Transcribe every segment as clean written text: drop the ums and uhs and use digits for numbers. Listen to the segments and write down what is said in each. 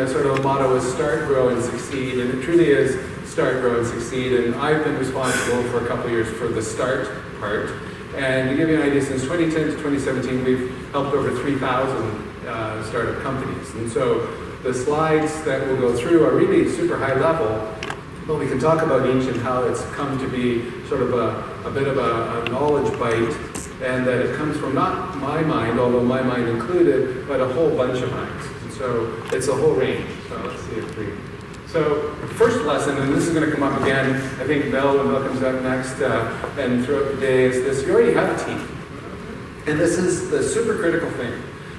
sort of a motto is start, grow, and succeed, and it truly is start, grow, and succeed. And I've been responsible for a couple of years for the start part. And to give you an idea, since 2010 to 2017, we've helped over 3,000 startup companies. And so the slides that we'll go through are really super high level, but we can talk about each and how it's come to be sort of a bit of a knowledge bite, and that it comes from not my mind, although my mind included, but a whole bunch of minds. And so it's a whole range. So let's see if we... So first lesson, and this is going to come up again, I think Mel comes up next, and throughout the day, is this: you already have a team. And this is the super critical thing.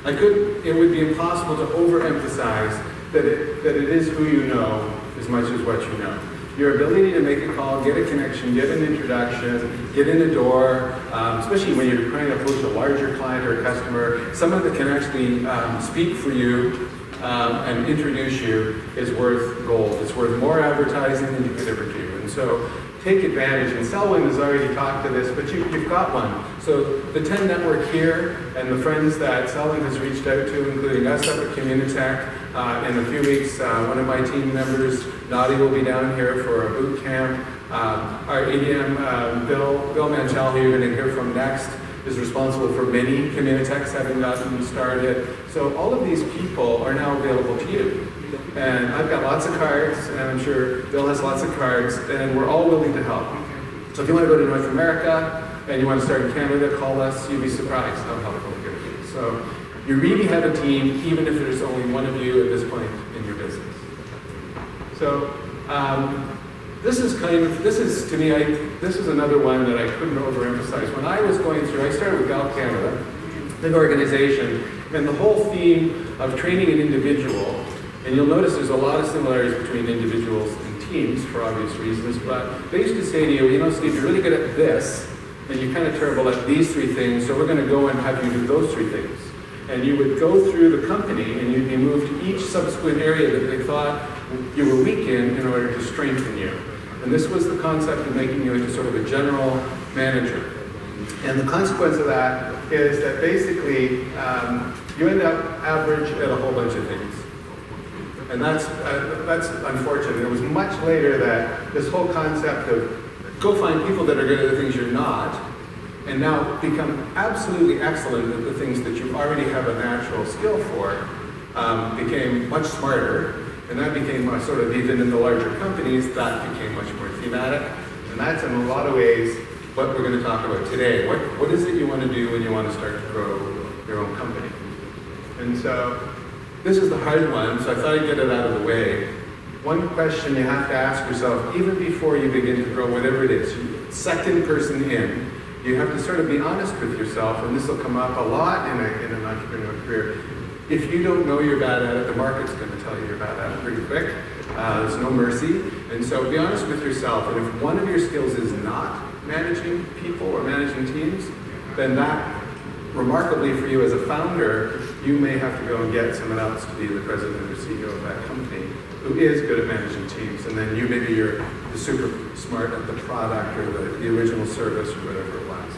It would be impossible to overemphasize that it is who you know as much as what you know. Your ability to make a call, get a connection, get an introduction, get in the door, especially when you're trying to approach a larger client or a customer, someone that can actually speak for you and introduce you is worth gold. It's worth more advertising than you could ever do. And so take advantage. And Selwyn has already talked to this, but you've got one. So the 10 network here and the friends that Selwyn has reached out to, including us up at Communitech. In a few weeks, one of my team members, Nadi, will be down here for a boot camp. Our ADM, Bill Manchel, who you're going to hear from next, is responsible for many Communitechs having gotten started. So all of these people are now available to you. And I've got lots of cards, and I'm sure Bill has lots of cards, and we're all willing to help. So if you want to go to North America and you want to start in Canada, call us. You'll be surprised how helpful we're going to be. So you really have a team, even if there's only one of you at this point in your business. So this is another one that I couldn't overemphasize. When I was going through, I started with Gal Canada, big organization, and the whole theme of training an individual, and you'll notice there's a lot of similarities between individuals and teams for obvious reasons, but they used to say to you, you know, Steve, you're really good at this, and you're kind of terrible at these three things, so we're going to go and have you do those three things. And you would go through the company and you'd be moved to each subsequent area that they thought you were weak in order to strengthen you. And this was the concept of making you into sort of a general manager. And the consequence of that is that basically you end up average at a whole bunch of things. And that's unfortunate. It was much later that this whole concept of go find people that are good at the things you're not, and now become absolutely excellent at the things that you already have a natural skill for, became much smarter. And that became sort of, even in the larger companies, that became much more thematic. And that's in a lot of ways what we're going to talk about today. What is it you want to do when you want to start to grow your own company? And so this is the hard one, so I thought I'd get it out of the way. One question you have to ask yourself, even before you begin to grow whatever it is, second person in, you have to sort of be honest with yourself, and this will come up a lot in an entrepreneurial career. If you don't know you're bad at it, the market's going to tell you you're bad at it pretty quick. There's no mercy. And so be honest with yourself. And if one of your skills is not managing people or managing teams, then that, remarkably for you as a founder, you may have to go and get someone else to be the president or CEO of that company who is good at managing teams. And then you're the super smart at the product or the original service or whatever it was.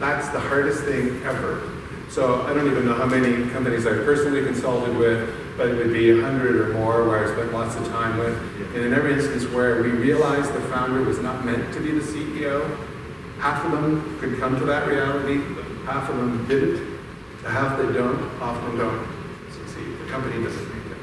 That's the hardest thing ever. So I don't even know how many companies I've personally consulted with, but it would be 100 or more where I spent lots of time with. And in every instance where we realized the founder was not meant to be the CEO, half of them could come to that reality, half of them didn't. The half that often don't succeed. The company doesn't make it.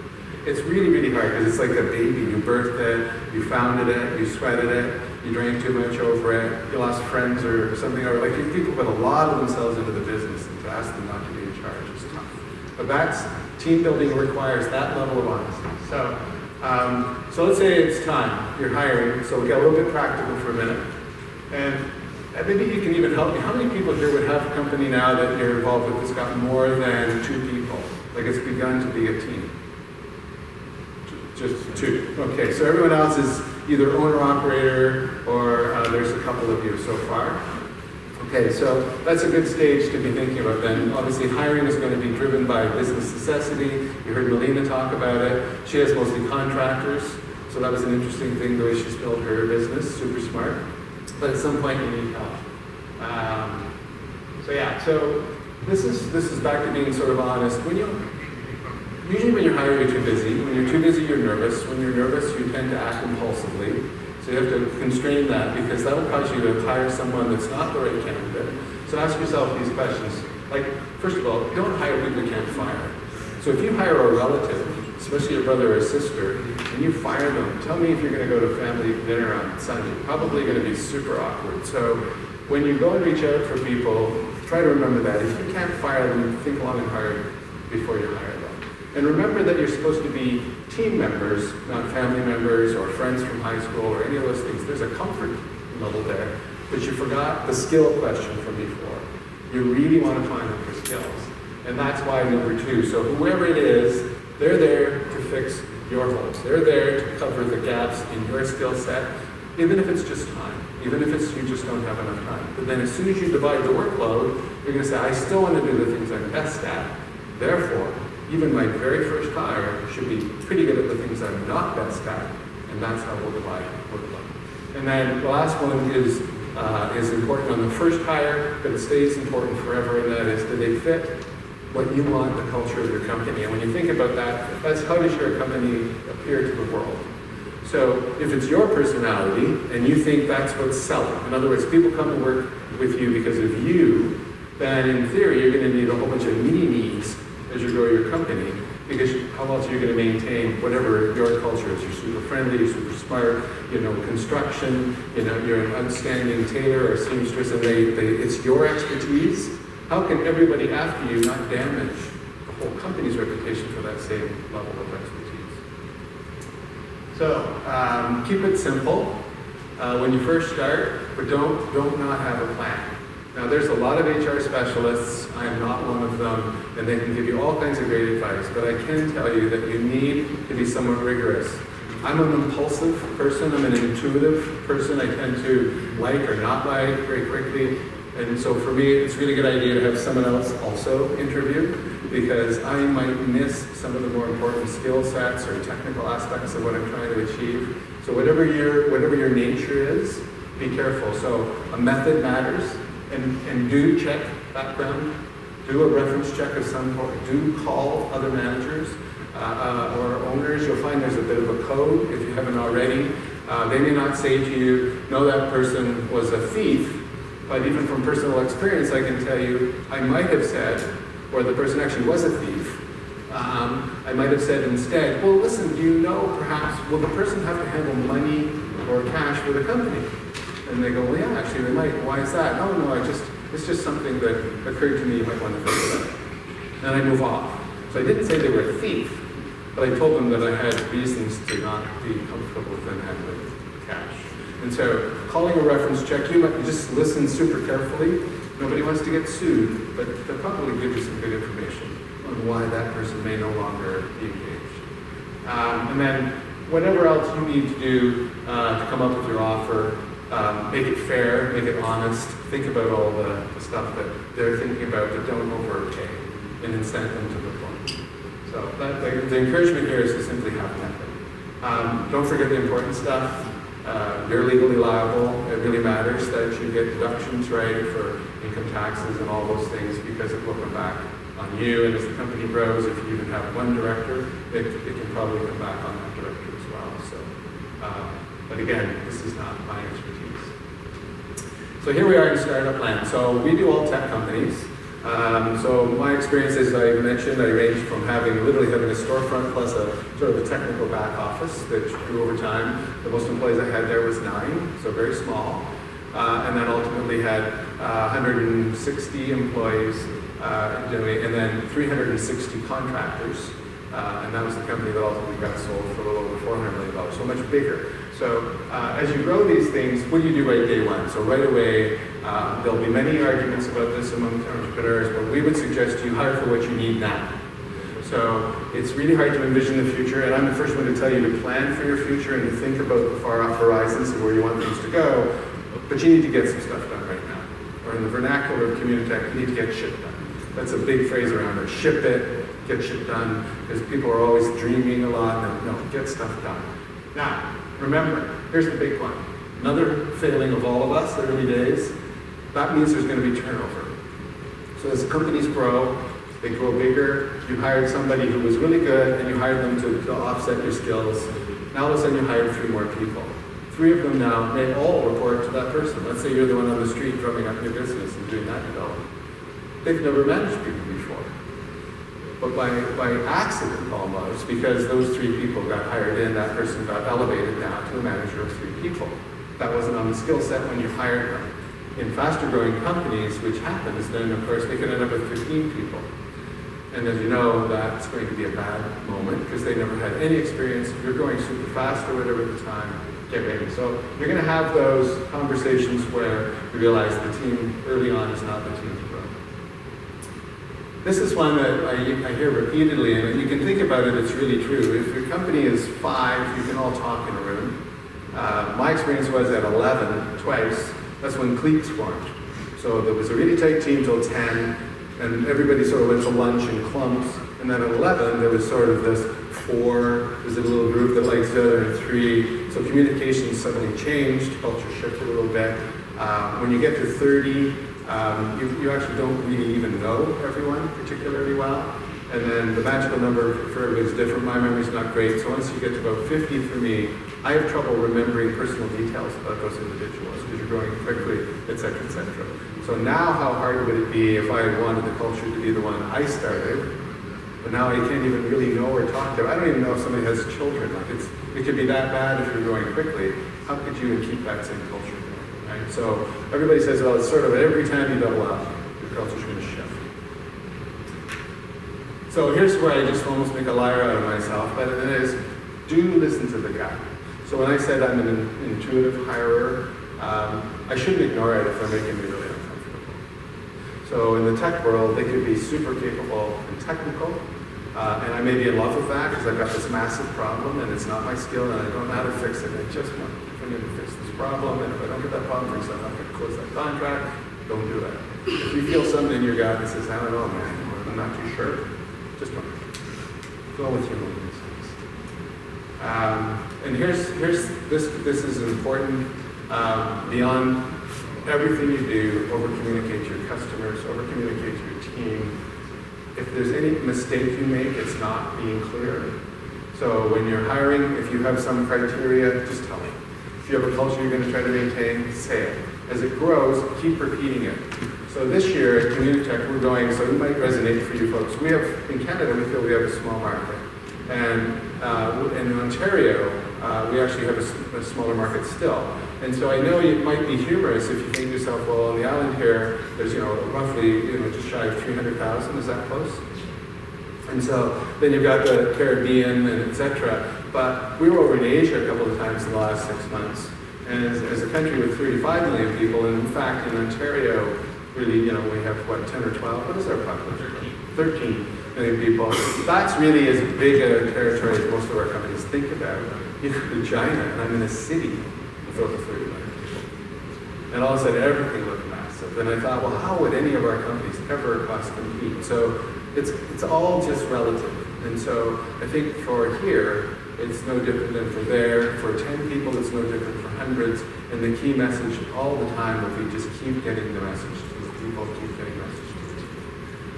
It's really, really hard because it's like a baby. You birthed it, you founded it, you sweated it, you drank too much over it, you lost friends or something. Or like people put a lot of themselves into the business, and to ask them not to be in charge is tough. But that's, team building requires that level of honesty. So let's say it's time, you're hiring, so we'll get a little bit practical for a minute. And maybe you can even help me. How many people here would have a company now that you're involved with that's got more than 2 people? Like it's begun to be a team? Just 2. Okay, so everyone else is either owner-operator or there's a couple of you so far. Okay, so that's a good stage to be thinking about then. Obviously, hiring is going to be driven by business necessity. You heard Melina talk about it. She has mostly contractors, so that was an interesting thing, the way she's built her business, super smart. But at some point, you need help. So this is back to being sort of honest. Usually when you're hiring, you're too busy. When you're too busy, you're nervous. When you're nervous, you tend to act impulsively. So you have to constrain that because that will cause you to hire someone that's not the right candidate. So ask yourself these questions. Like, first of all, don't hire people you can't fire. So if you hire a relative, especially your brother or sister, and you fire them, tell me if you're going to go to family dinner on Sunday. Probably going to be super awkward. So when you go and reach out for people, try to remember that. If you can't fire them, think long and hard before you hire them. And remember that you're supposed to be team members, not family members or friends from high school or any of those things. There's a comfort level there, but you forgot the skill question from before. You really want to find them for skills. And that's why number 2. So whoever it is, they're there to fix your holes. They're there to cover the gaps in your skill set, even if it's just time, even if it's you just don't have enough time. But then as soon as you divide the workload, you're going to say, I still want to do the things I'm best at. Therefore, even my very first hire should be pretty good at the things I'm not best at, and that's how we'll divide workload. And then the last one is important on the first hire, but it stays important forever, and that is, do they fit what you want, the culture of your company? And when you think about that, that's how does your company appear to the world? So if it's your personality, and you think that's what's selling, in other words, people come to work with you because of you, then in theory, you're going to need a whole bunch of mini-needs as you grow your company, because how else are you going to maintain whatever your culture is? You're super friendly, you're super smart, you know construction, you know, you're an outstanding tailor or seamstress, and it's your expertise. How can everybody after you not damage the whole company's reputation for that same level of expertise? So keep it simple when you first start, but don't not have a plan. Now, there's a lot of HR specialists. I am not one of them, and they can give you all kinds of great advice, but I can tell you that you need to be somewhat rigorous. I'm an impulsive person. I'm an intuitive person. I tend to like or not like very quickly, and so for me, it's a really good idea to have someone else also interview, because I might miss some of the more important skill sets or technical aspects of what I'm trying to achieve. So whatever your nature is, be careful. So a method matters. And do check background, do a reference check of some sort, do call other managers or owners. You'll find there's a bit of a code if you haven't already. They may not say to you, no, that person was a thief, but even from personal experience, I can tell you, I might have said, or the person actually was a thief, I might have said instead, well, listen, do you know perhaps, will the person have to handle money or cash for the company? And they go, well, yeah, actually, they might. Why is that? No, it's just something that occurred to me. You might want to think about it. And I move off. So I didn't say they were a thief, but I told them that I had reasons to not be comfortable with them handling cash. And so calling a reference check, you might just listen super carefully. Nobody wants to get sued, but they'll probably give you some good information on why that person may no longer be engaged. And then whatever else you need to do to come up with your offer, make it fair, make it honest, think about all the stuff that they're thinking about, but don't overpay, and incent them to the point. So the encouragement here is to simply have method. Don't forget the important stuff. You're legally liable. It really matters that you get deductions right for income taxes and all those things, because it will come back on you. And as the company grows, if you even have one director, it can probably come back on that director as well. So, but again, this is not my expertise. So here we are in startup land. So we do all tech companies. So my experience, as I mentioned, I ranged from literally having a storefront plus a sort of a technical back office that grew over time. The most employees I had there was 9, so very small. And then ultimately had 160 employees, and then 360 contractors. And that was the company that ultimately got sold for a little over $400 million, so much bigger. So as you grow these things, what do you do right day one? So right away, there'll be many arguments about this among entrepreneurs, but we would suggest you hire for what you need now. So it's really hard to envision the future, and I'm the first one to tell you to plan for your future and to think about the far off horizons and where you want things to go, but you need to get some stuff done right now. Or in the vernacular of Communitech, you need to get shit done. That's a big phrase around it. Ship it, get shit done, because people are always dreaming a lot. No, get stuff done. Now, remember, here's the big one. Another failing of all of us, the early days, that means there's going to be turnover. So as companies grow, They grow bigger. You hired somebody who was really good, and you hired them to offset your skills. Now all of a sudden you hired 3 more people. 3 of them now, they all report to that person. Let's say you're the one on the street drumming up your business and doing that development. They've never managed people before. But by accident almost, because those 3 people got hired in, that person got elevated now to a manager of 3 people. That wasn't on the skill set when you hired them. In faster growing companies, which happens, then of course they can end up with 15 people. And as you know, that's going to be a bad moment because they never had any experience. If you're going super fast or whatever at the time, get ready. So you're going to have those conversations where you realize the team early on is not the team to grow. This is one that I hear repeatedly, and you can think about it, it's really true. If your company is 5, you can all talk in a room. My experience was at 11, twice, that's when cliques formed. So there was a really tight team till 10, and everybody sort of went to lunch in clumps. And then at 11, there was sort of this 4, there's a little group that likes the other, and 3. So communication suddenly changed, culture shifted a little bit. When you get to 30, you actually don't really even know everyone particularly well. And then the magical number for everybody is different. My memory's not great. So once you get to about 50 for me, I have trouble remembering personal details about those individuals because you're growing quickly, et cetera, et cetera. So now how hard would it be if I wanted the culture to be the one I started, but now I can't even really know or talk to. I don't even know if somebody has children. Like it could be that bad if you're growing quickly. How could you keep that same culture going, right? So everybody says, well, it's sort of every time you double up, your culture's going to shift. So here's where I just almost make a liar out of myself, but it is, do listen to the guy. So when I said I'm an intuitive hirer, I shouldn't ignore it if they're making me really uncomfortable. So in the tech world, they could be super capable and technical, and I may be in love with that because I've got this massive problem and it's not my skill and I don't know how to fix it. I just want to fix this problem, and if I don't get that problem fixed, I'm not going to close that contract. Don't do it. If you feel something in your gut that says, I don't know, man, I'm not too sure, just don't. Go with your own instincts. And this is important. Beyond everything you do, over-communicate to your customers, over-communicate to your team. If there's any mistake you make, it's not being clear. So when you're hiring, if you have some criteria, just tell me. If you have a culture you're going to try to maintain, say it. As it grows, keep repeating it. So this year at Communitech, we're going, so it might resonate for you folks. We have, in Canada, we feel we have a small market. And in Ontario, we actually have a smaller market still. And so I know it might be humorous if you think to yourself, well, on the island here, there's roughly just shy of 300,000. Is that close? And so then you've got the Caribbean and et cetera. But we were over in Asia a couple of times in the last 6 months. And as a country with 35 million people, and in fact in Ontario, really, we have what, 10 or 12? What is our population? 13 million people. That's really as big a territory as most of our companies think about. You go to China, and I'm in a city with over 30 million people. And all of a sudden, everything looked massive. And I thought, well, how would any of our companies ever cost compete? So it's all just relative. And so I think for here, it's no different than for there. For 10 people, it's no different for hundreds. And the key message all the time will be just keep getting the message to the people, keep getting the message to the people.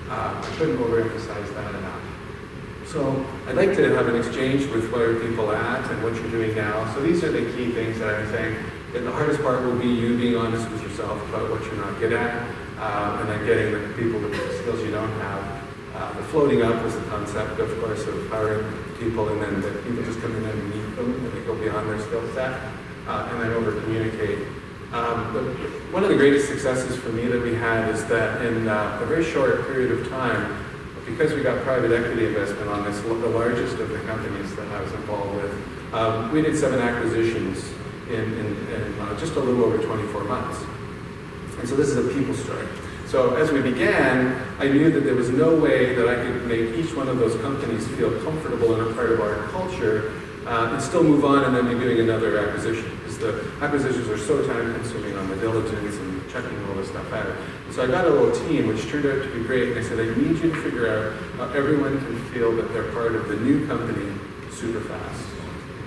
I couldn't overemphasize that enough. So I'd like to have an exchange with where people are at and what you're doing now. So these are the key things that I'm saying. And the hardest part will be you being honest with yourself about what you're not good at, and then getting the people with the skills you don't have. The floating up was the concept, of course, of hiring people, and then the people just come in and meet them, and they go beyond their skill set, and then over-communicate. One of the greatest successes for me that we had is that in a very short period of time, because we got private equity investment on this, the largest of the companies that I was involved with, we did 7 acquisitions in just a little over 24 months. And so this is a people story. So as we began, I knew that there was no way that I could make each one of those companies feel comfortable and a part of our culture, and still move on and then be doing another acquisition. Because the acquisitions are so time consuming on the diligence and checking all this stuff out. So I got a little team, which turned out to be great, and I said, I need you to figure out how everyone can feel that they're part of the new company super fast.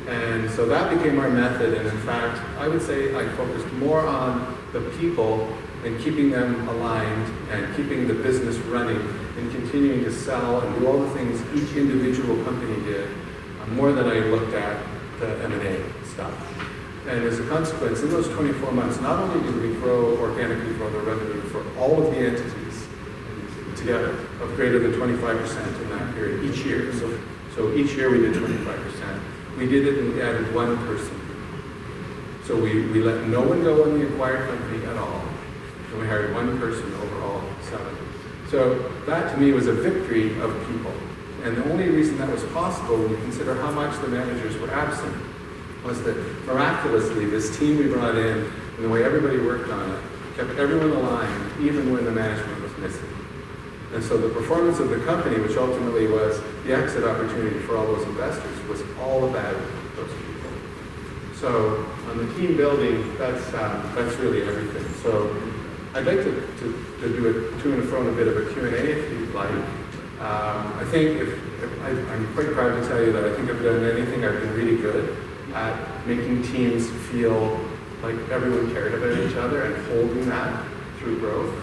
And so that became our method, and in fact, I would say I focused more on the people and keeping them aligned and keeping the business running and continuing to sell and do all the things each individual company did, more than I looked at the M&A stuff. And as a consequence, in those 24 months, not only did we organically grow the revenue for all of the entities together of greater than 25% in that period each year. So each year we did 25%. We did it and we added one person. So we let no one go in the acquired company at all. And we hired one person over all 7. So that to me was a victory of people. And the only reason that was possible when you consider how much the managers were absent was that miraculously this team we brought in and the way everybody worked on it kept everyone aligned even when the management was missing. And so the performance of the company, which ultimately was the exit opportunity for all those investors, was all about those people. So on the team building, that's really everything. So I'd like to do a to and fro and a bit of a Q&A if you'd like. I think I'm quite proud to tell you that I think I've done anything, I've been really good at making teams feel like everyone cared about each other and holding that through growth.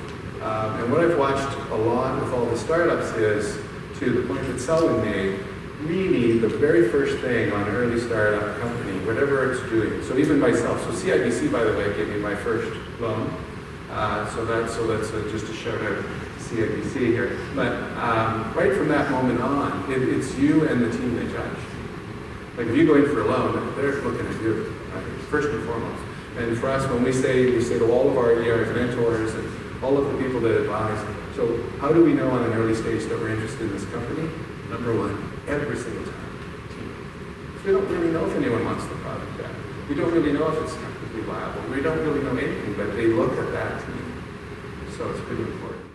And what I've watched a lot with all the startups is, to the point that Selwyn made, really the very first thing on an early startup company, whatever it's doing. So even myself, so CIBC, by the way, gave me my first loan. So that's just a shout out to CIBC here. But right from that moment on, it's you and the team they judge. Like if you go in for a loan, they're looking at you, right? First and foremost. And for us, when we say to all of our ERs, mentors, and all of the people that advise, so how do we know on an early stage that we're interested in this company? Number one, every single time, team. We don't really know if anyone wants the product yet. We don't really know if it's technically viable. We don't really know anything, but they look at that team. So it's pretty important.